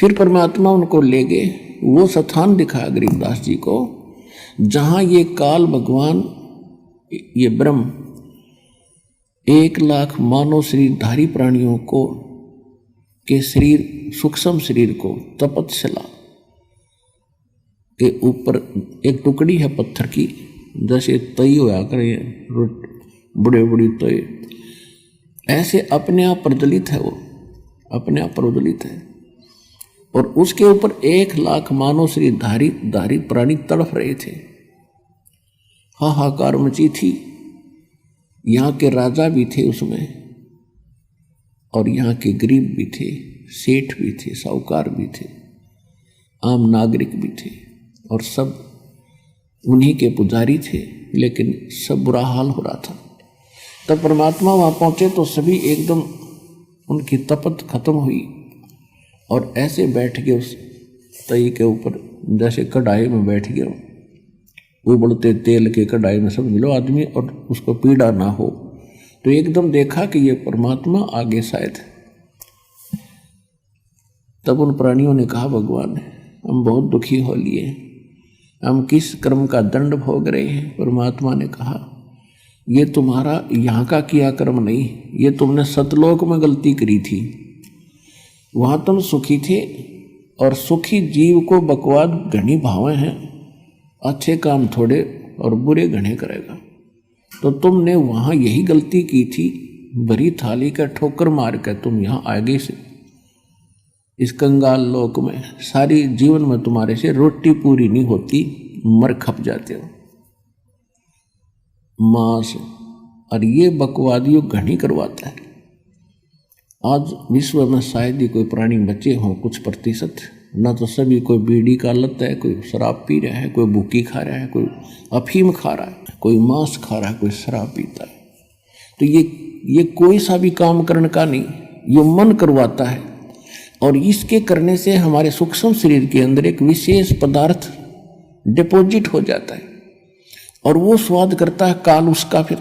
फिर परमात्मा उनको ले गए, वो स्थान दिखाया गरीबदास जी को जहां ये काल भगवान, ये ब्रह्म 1,00,000 मानव शरीरधारी प्राणियों को के शरीर, सूक्ष्म शरीर को तपतशिला के ऊपर एक टुकड़ी है पत्थर की, जैसे तई होया करे बड़े बड़ी तय, ऐसे अपने आप प्रज्वलित है, वो अपने आप प्रज्वलित है। और उसके ऊपर 1,00,000 मानव शरीरधारी प्राणी तड़फ रहे थे। हाहाकार मची थी। यहाँ के राजा भी थे उसमें, और यहाँ के गरीब भी थे, सेठ भी थे, साहूकार भी थे, आम नागरिक भी थे, और सब उन्हीं के पुजारी थे। लेकिन सब बुरा हाल हो रहा था। तब परमात्मा वहाँ पहुँचे तो सभी एकदम उनकी तपत खत्म हुई और ऐसे बैठ गए उस तई के ऊपर, जैसे कढ़ाई में बैठ गए, उबलते तेल के कढ़ाई में समझ लो आदमी, और उसको पीड़ा ना हो। तो एकदम देखा कि ये परमात्मा आगे शायद। तब उन प्राणियों ने कहा, भगवान हम बहुत दुखी हो लिए, हम किस कर्म का दंड भोग रहे हैं। परमात्मा ने कहा, ये तुम्हारा यहाँ का किया कर्म नहीं, ये तुमने सतलोक में गलती करी थी, वहाँ तुम सुखी थे, और सुखी जीव को बकवाद घनी भावें हैं, अच्छे काम थोड़े और बुरे घने करेगा। तो तुमने वहाँ यही गलती की थी, भरी थाली का ठोकर मार कर तुम यहाँ आगे से इस कंगाल लोक में सारी जीवन में तुम्हारे से रोटी पूरी नहीं होती, मर खप जाते हो मांस, और ये बकवादियों घनी करवाता है। आज विश्व में शायद ही कोई प्राणी बचे हों कुछ प्रतिशत, ना तो सभी कोई बीड़ी का लत है, कोई शराब पी रहा है, कोई भूकी खा रहा है, कोई अफीम खा रहा है, कोई मांस खा रहा है, कोई शराब पीता है। तो ये कोई सा भी काम करने का नहीं, ये मन करवाता है। और इसके करने से हमारे सूक्ष्म शरीर के अंदर एक विशेष पदार्थ डिपॉजिट हो जाता है, और वो स्वाद करता है काल उसका। फिर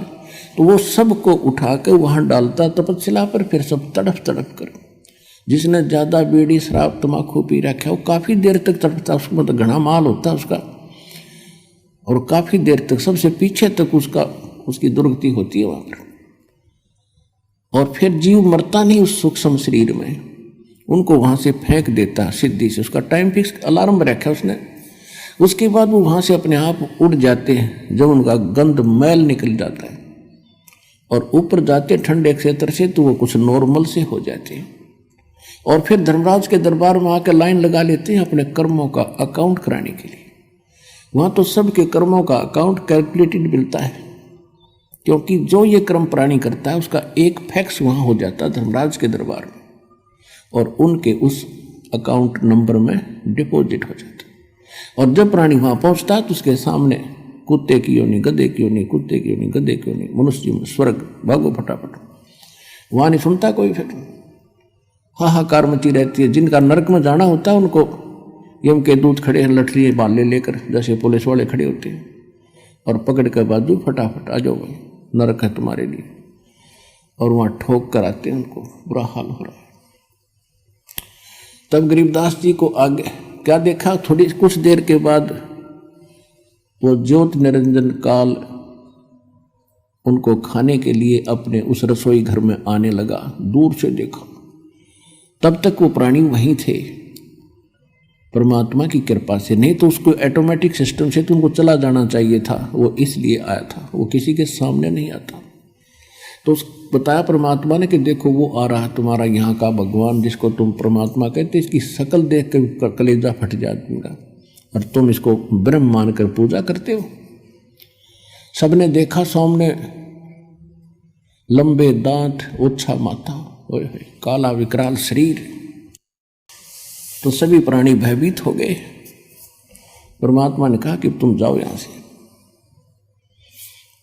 तो वो सबको उठा कर वहाँ डालता तपस्या पर, फिर सब तड़फ तड़फ कर। जिसने ज़्यादा बीड़ी शराब तम्बाकू पी रखा है वो काफ़ी देर तक तड़पता, उसको मतलब घना माल होता है उसका, और काफ़ी देर तक सबसे पीछे तक उसकी दुर्गति होती है वहाँ पर। और फिर जीव मरता नहीं उस सूक्ष्म शरीर में, उनको वहाँ से फेंक देता सिद्धि से, उसका टाइम फिक्स अलार्म रखा है उसने। उसके बाद वो वहाँ से अपने आप उड़ जाते हैं, जब उनका गंध मैल निकल जाता है और ऊपर जाते ठंडे क्षेत्र से, तो वो कुछ नॉर्मल से हो जाते हैं। और फिर धर्मराज के दरबार में आकर लाइन लगा लेते हैं अपने कर्मों का अकाउंट कराने के लिए। वहाँ तो सबके कर्मों का अकाउंट कैलकुलेटेड मिलता है, क्योंकि जो ये कर्म प्राणी करता है उसका एक फैक्स वहाँ हो जाता है धर्मराज के दरबार में, और उनके उस अकाउंट नंबर में डिपॉजिट हो जाता है। और जब प्राणी वहाँ पहुँचता है तो उसके सामने कुत्ते की योनि, गधे की योनि, कुत्ते की योनि, गधे की योनि, मनुष्य में स्वर्ग, भागो फटाफट। वहाँ नहीं सुनता कोई, फिर हाहाकार मची रहती है। जिनका नरक में जाना होता है उनको यम के दूत खड़े हैं लठड़ी बाले लेकर, जैसे पुलिस वाले खड़े होते हैं, और पकड़ कर बाजू फटाफट आ जाओ भाई, नरक है तुम्हारे लिए। और वहाँ ठोक कर आते हैं, उनको बुरा हाल हो रहा है। तब गरीबदास जी को आगे क्या देखा, थोड़ी कुछ देर के बाद वो ज्योत निरंजन काल उनको खाने के लिए अपने उस रसोई घर में आने लगा। दूर से देखा, तब तक वो प्राणी वहीं थे परमात्मा की कृपा से, नहीं तो उसको ऑटोमेटिक सिस्टम से तो उनको चला जाना चाहिए था। वो इसलिए आया था, वो किसी के सामने नहीं आता। तो बताया परमात्मा ने कि देखो वो आ रहा तुम्हारा यहाँ का भगवान, जिसको तुम परमात्मा कहते, इसकी शकल देख कर कलेजा फट जाएगा, और तुम इसको ब्रह्म मानकर पूजा करते हो। सबने देखा सामने लंबे दांत, ओछा माथा, काला विकराल शरीर, तो सभी प्राणी भयभीत हो गए। परमात्मा ने कहा कि तुम जाओ यहां से।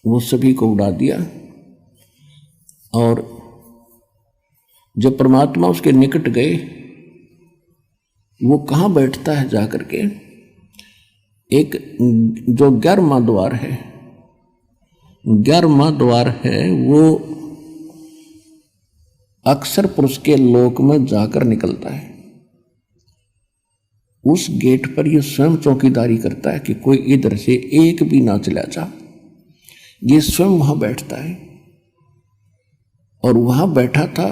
वो सभी को उड़ा दिया, और जब परमात्मा उसके निकट गए, वो कहाँ बैठता है जाकर के, एक जो 11वां द्वार है, 11वां द्वार है, वो अक्षर पुरुष के लोक में जाकर निकलता है। उस गेट पर ये स्वयं चौकीदारी करता है कि कोई इधर से एक भी ना चला जा। ये स्वयं वहां बैठता है और वहां बैठा था,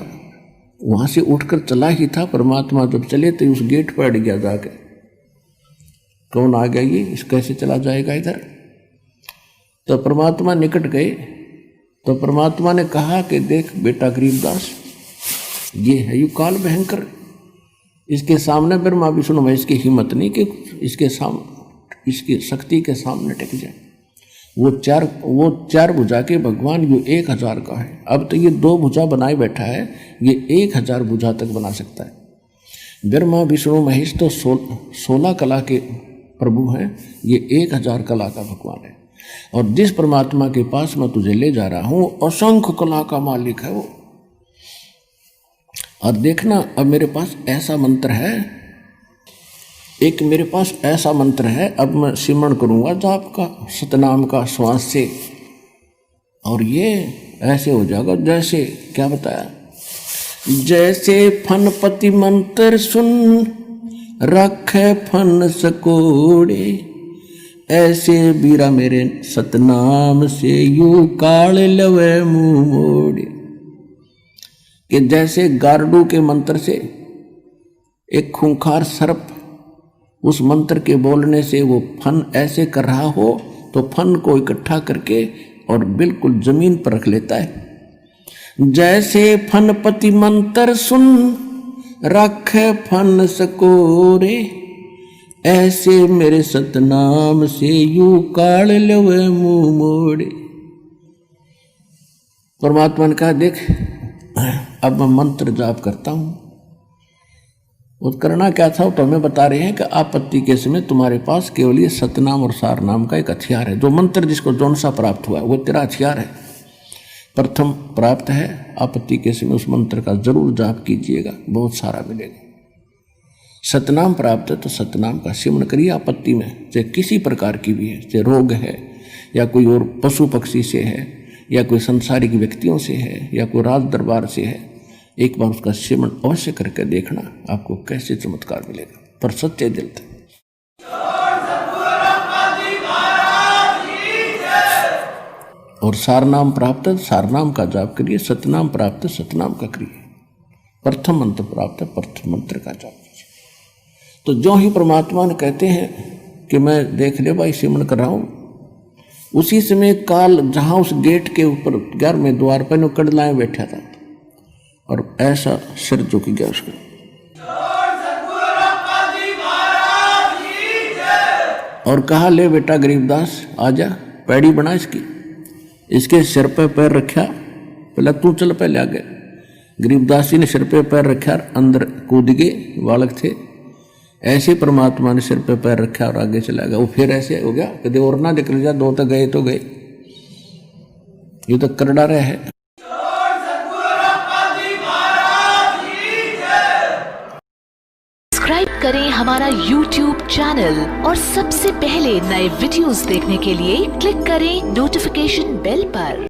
वहां से उठकर चला ही था। परमात्मा जब चले तो उस गेट पर अड़ गया जाके, कौन आ गया ये, इस कैसे चला जाएगा इधर। तो परमात्मा निकट गए तो परमात्मा ने कहा कि देख बेटा गरीबदास, ये है यू काल भयंकर, इसके सामने ब्रह्मा विष्णु महेश की हिम्मत नहीं कि इसके सामने, इसकी शक्ति के सामने टिक जाए। वो चार भुजा के भगवान ये 1000 का है। अब तो ये 2 भुजा बनाए बैठा है, ये 1000 भुजा तक बना सकता है। ब्रह्मा विष्णु महेश तो 16 कला के प्रभु हैं, ये 1000 कला का भगवान है। और जिस परमात्मा के पास मैं तुझे ले जा रहा हूं, असंख्य कला का मालिक है वो। और देखना, अब मेरे पास ऐसा मंत्र है, एक मेरे पास ऐसा मंत्र है, अब मैं सिमरण करूंगा जाप का, सतनाम का, श्वास से, और ये ऐसे हो जाएगा जैसे, क्या बताया, जैसे फनपति मंत्र सुन रखे फन सकोड़े, ऐसे बीरा मेरे सतनाम से यू काल लवे मुंह मोड़े। कि जैसे गारडू के मंत्र से एक खूंखार सर्प उस मंत्र के बोलने से वो फन ऐसे कर रहा हो, तो फन को इकट्ठा करके और बिल्कुल जमीन पर रख लेता है। जैसे फनपति मंत्र सुन रखे फन सकोरे, ऐसे मेरे सतनाम से यू काल लवे मुंह मोड़े। परमात्मा ने कहा देख, अब मैं मंत्र जाप करता हूं। वो करना क्या था तो हमें बता रहे हैं कि आपत्ति के समय तुम्हारे पास केवल ये सतनाम और सार नाम का एक हथियार है। जो मंत्र जिसको जौन सा प्राप्त हुआ है वो तेरा हथियार है, प्रथम प्राप्त है। आपत्ति के समय उस मंत्र का जरूर जाप कीजिएगा, बहुत सारा मिलेगा। सतनाम प्राप्त है तो सतनाम का सिमरण करिए आपत्ति में, चाहे किसी प्रकार की भी है, चाहे रोग है या कोई और पशु पक्षी से है या कोई संसारिक व्यक्तियों से है या कोई राज दरबार से है। एक बार उसका सिमरण अवश्य करके देखना, आपको कैसे चमत्कार मिलेगा, पर सच्चे दिल से। और सारनाम प्राप्त है, सारनाम का जाप करिए। सतनाम प्राप्त है, सतनाम का करिए। प्रथम मंत्र प्राप्त है, प्रथम मंत्र का जाप कीजिए। तो जो ही परमात्मा ने कहते हैं कि मैं देख ले भाई सिमरण कर रहा हूं, उसी समय काल जहां उस गेट के ऊपर 11वें द्वार पर नो कड़लाए बैठा था और ऐसा सिर झुक गया उसका। और कहा ले बेटा गरीबदास आजा, पैड़ी बना इसकी, इसके सिर पे पैर रखा, पहले तू चल पहले आगे। गरीबदास जी ने सिर पे पैर रखा, अंदर कूद गए, बालक थे। ऐसे परमात्मा ने सिर पे पैर रखा और आगे चला गया। वो फिर ऐसे हो गया, कदे और ना निकल जा, 2 तो गए तो गए, ये तो कर डारे है। सब्सक्राइब करें हमारा YouTube चैनल और सबसे पहले नए वीडियोस देखने के लिए क्लिक करें नोटिफिकेशन बेल पर।